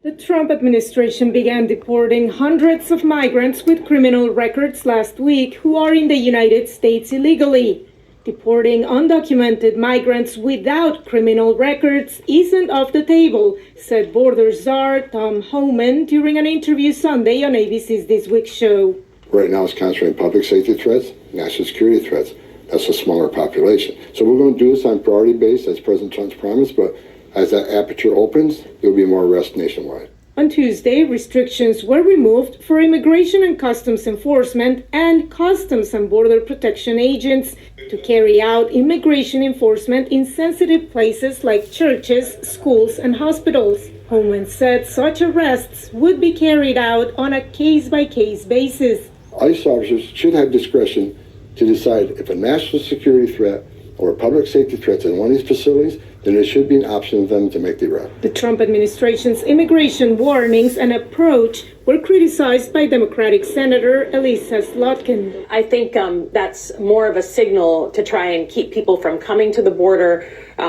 The Trump administration began deporting hundreds of migrants with criminal records last week who are in the United States illegally. Deporting undocumented migrants without criminal records isn't off the table, said border czar Tom Homan during an interview Sunday on ABC's This Week show. Right now it's concentrating public safety threats, national security threats. That's a smaller population. So we're going to do this on priority base, as President Trump's promised, but as that aperture opens, there will be more arrests nationwide. On Tuesday, restrictions were removed for Immigration and Customs Enforcement and Customs and Border Protection agents to carry out immigration enforcement in sensitive places like churches, schools, and hospitals. Homan said such arrests would be carried out on a case-by-case basis. ICE officers should have discretion to decide if a national security threat or a public safety threat in one of these facilities, then there should be an option for them to make the arrest. The Trump administration's immigration warnings and approach were criticized by Democratic Senator Elissa Slotkin. I think that's more of a signal to try and keep people from coming to the border,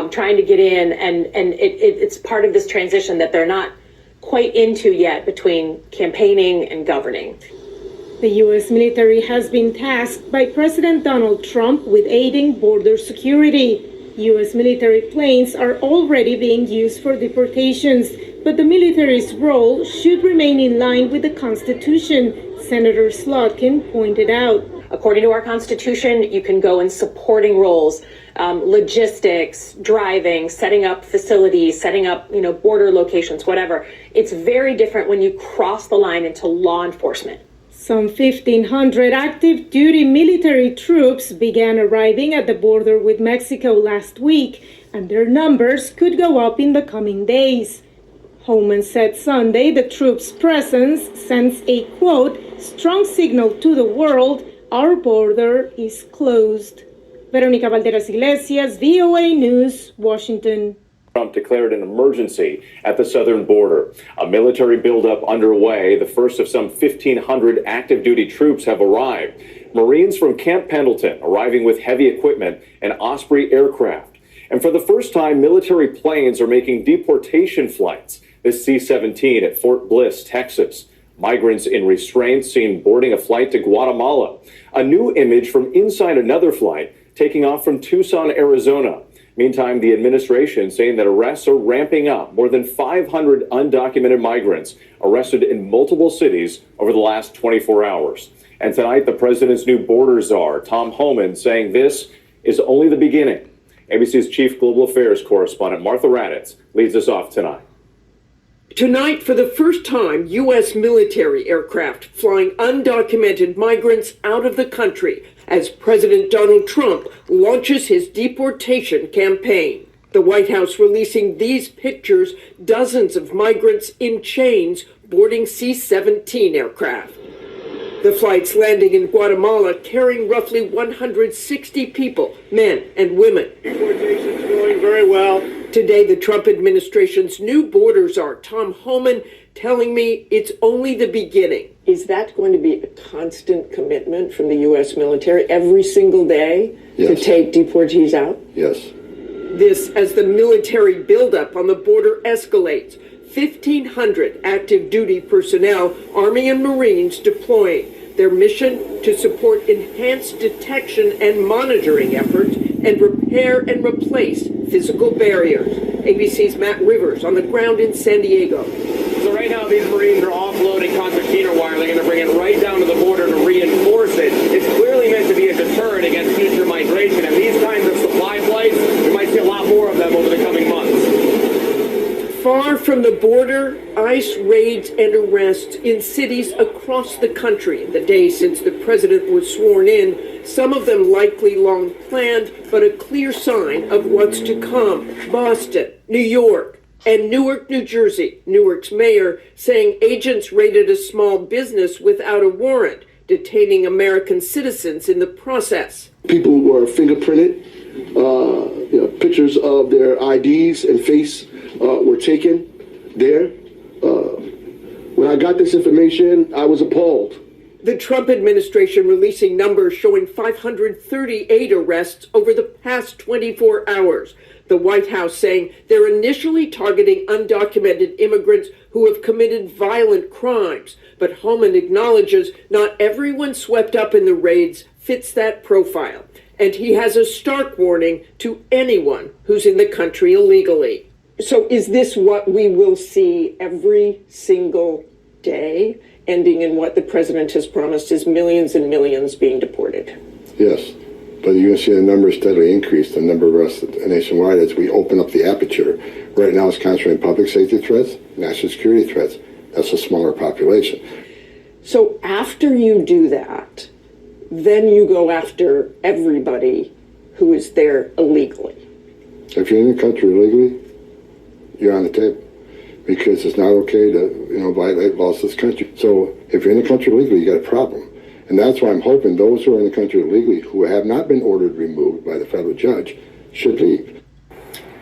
trying to get in, and it's part of this transition that they're not quite into yet between campaigning and governing. The U.S. military has been tasked by President Donald Trump with aiding border security. U.S. military planes are already being used for deportations, but the military's role should remain in line with the Constitution, Senator Slotkin pointed out. According to our Constitution, you can go in supporting roles, logistics, driving, setting up facilities, setting up, border locations, whatever. It's very different when you cross the line into law enforcement. Some 1,500 active duty military troops began arriving at the border with Mexico last week, and their numbers could go up in the coming days. Homan said Sunday the troops' presence sends a, quote, strong signal to the world our border is closed. Veronica Valderas Iglesias, VOA News, Washington. Trump declared an emergency at the southern border. A military buildup underway. The first of some 1,500 active duty troops have arrived. Marines from Camp Pendleton arriving with heavy equipment and Osprey aircraft. And for the first time, military planes are making deportation flights. This C-17 at Fort Bliss, Texas. Migrants in restraint seen boarding a flight to Guatemala. A new image from inside another flight taking off from Tucson, Arizona. Meantime, the administration saying that arrests are ramping up. More than 500 undocumented migrants arrested in multiple cities over the last 24 hours. And tonight, the president's new border czar, Tom Homan, saying this is only the beginning. ABC's chief global affairs correspondent, Martha Raddatz, leads us off tonight. Tonight, for the first time, U.S. military aircraft flying undocumented migrants out of the country as President Donald Trump launches his deportation campaign. The White House releasing these pictures, dozens of migrants in chains boarding C-17 aircraft. The flights landing in Guatemala carrying roughly 160 people, men and women. Deportation's going very well. Today, the Trump administration's new border czar, Tom Homan, telling me it's only the beginning. Is that going to be a constant commitment from the U.S. military every single day to take deportees out? Yes. This as the military buildup on the border escalates. 1,500 active duty personnel, Army and Marines deploying. Their mission to support enhanced detection and monitoring efforts and repair and replace physical barriers. ABC's Matt Rivers on the ground in San Diego. So right now these Marines are offloading concertina wire. They're going to bring it right down to the border to reinforce it. It's clearly meant to be a deterrent against future migration. And these kinds of supply flights, we might see a lot more of them over the coming months. Far from the border, ICE raids and arrests in cities across the country in the days since the president was sworn in, some of them likely long planned, but a clear sign of what's to come. Boston, New York, and Newark, New Jersey. Newark's mayor saying agents raided a small business without a warrant, detaining American citizens in the process. People were fingerprinted, pictures of their IDs and face were taken there. When I got this information, I was appalled. The Trump administration releasing numbers showing 538 arrests over the past 24 hours. The White House saying they're initially targeting undocumented immigrants who have committed violent crimes. But Homan acknowledges not everyone swept up in the raids fits that profile. And he has a stark warning to anyone who's in the country illegally. So is this what we will see every single day, ending in what the president has promised is millions and millions being deported? Yes, but you're going to see the numbers steadily increase, the number of arrests nationwide as we open up the aperture. Right now it's concentrating public safety threats, national security threats. That's a smaller population. So after you do that, then you go after everybody who is there illegally. If you're in the country illegally, you're on the table because it's not okay to, violate laws of this country. So if you're in the country illegally, you got a problem. And that's why I'm hoping those who are in the country illegally who have not been ordered removed by the federal judge should leave.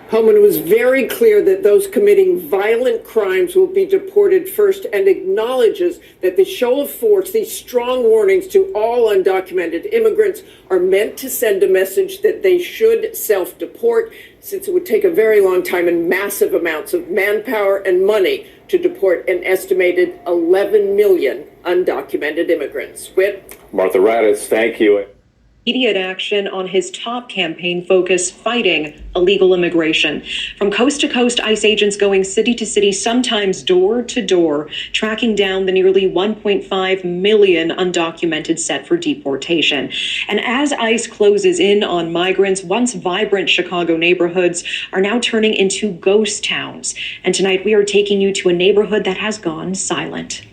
Homan was very clear that those committing violent crimes will be deported first and acknowledges that the show of force, these strong warnings to all undocumented immigrants, are meant to send a message that they should self-deport, since it would take a very long time and massive amounts of manpower and money to deport an estimated 11 million undocumented immigrants. Whit? Martha Raddatz, thank you. Immediate action on his top campaign focus, fighting illegal immigration. From coast to coast, ICE agents going city to city, sometimes door to door, tracking down the nearly 1.5 million undocumented set for deportation. And as ICE closes in on migrants, once vibrant Chicago neighborhoods are now turning into ghost towns. And tonight we are taking you to a neighborhood that has gone silent.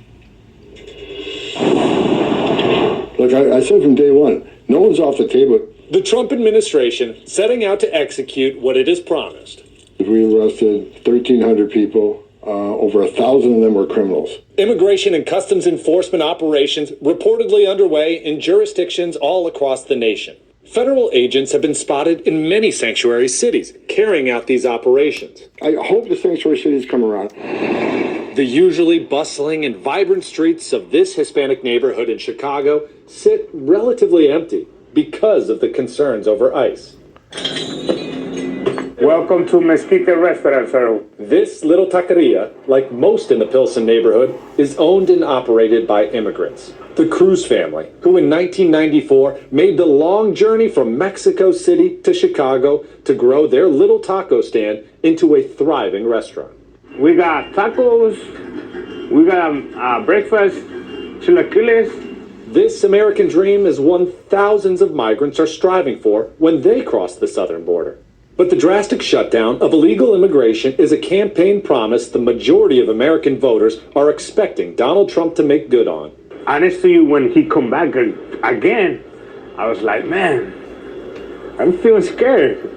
Look, I said from day one, no one's off the table. The Trump administration setting out to execute what it has promised. We arrested 1,300 people. Over 1,000 of them were criminals. Immigration and customs enforcement operations reportedly underway in jurisdictions all across the nation. Federal agents have been spotted in many sanctuary cities carrying out these operations. I hope the sanctuary cities come around. The usually bustling and vibrant streets of this Hispanic neighborhood in Chicago sit relatively empty because of the concerns over ICE. Welcome to Mesquite Restaurant, sir. This little taqueria, like most in the Pilsen neighborhood, is owned and operated by immigrants. The Cruz family, who in 1994 made the long journey from Mexico City to Chicago to grow their little taco stand into a thriving restaurant. We got tacos, we got breakfast, chilaquiles. This American dream is one thousands of migrants are striving for when they cross the southern border. But the drastic shutdown of illegal immigration is a campaign promise the majority of American voters are expecting Donald Trump to make good on. Honest to you, when he come back again, I was like, man, I'm feeling scared.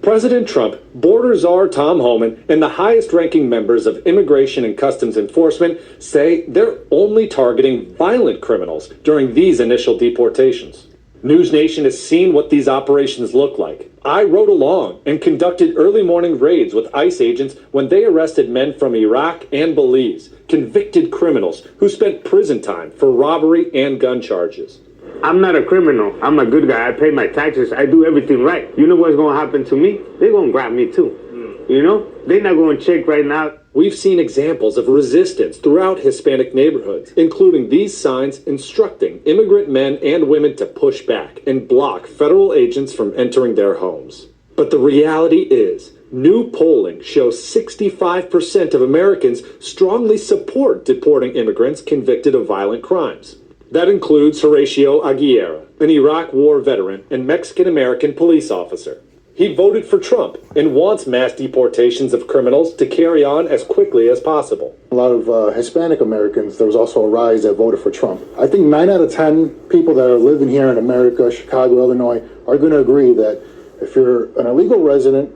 President Trump, border czar Tom Homan, and the highest-ranking members of Immigration and Customs Enforcement say they're only targeting violent criminals during these initial deportations. News Nation has seen what these operations look like. I rode along and conducted early morning raids with ICE agents when they arrested men from Iraq and Belize, convicted criminals who spent prison time for robbery and gun charges. I'm not a criminal. I'm a good guy. I pay my taxes. I do everything right. You know what's going to happen to me? They're going to grab me too. You know? They're not going to check right now. We've seen examples of resistance throughout Hispanic neighborhoods, including these signs instructing immigrant men and women to push back and block federal agents from entering their homes. But the reality is, new polling shows 65% of Americans strongly support deporting immigrants convicted of violent crimes. That includes Horacio Aguilera, an Iraq War veteran and Mexican-American police officer. He voted for Trump and wants mass deportations of criminals to carry on as quickly as possible. A lot of Hispanic Americans, there was also a rise that voted for Trump. I think 9 out of 10 people that are living here in America, Chicago, Illinois, are going to agree that if you're an illegal resident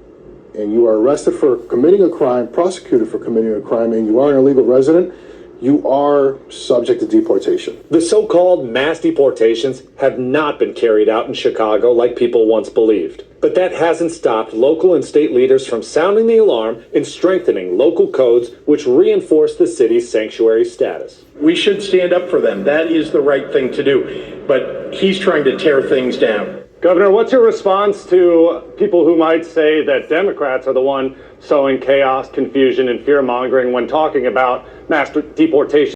and you are arrested for committing a crime, prosecuted for committing a crime, and you are an illegal resident, you are subject to deportation. The so-called mass deportations have not been carried out in Chicago like people once believed. But that hasn't stopped local and state leaders from sounding the alarm and strengthening local codes which reinforce the city's sanctuary status. We should stand up for them. That is the right thing to do. But he's trying to tear things down. Governor, what's your response to people who might say that Democrats are the one sowing chaos, confusion, and fear-mongering when talking about mass deportation?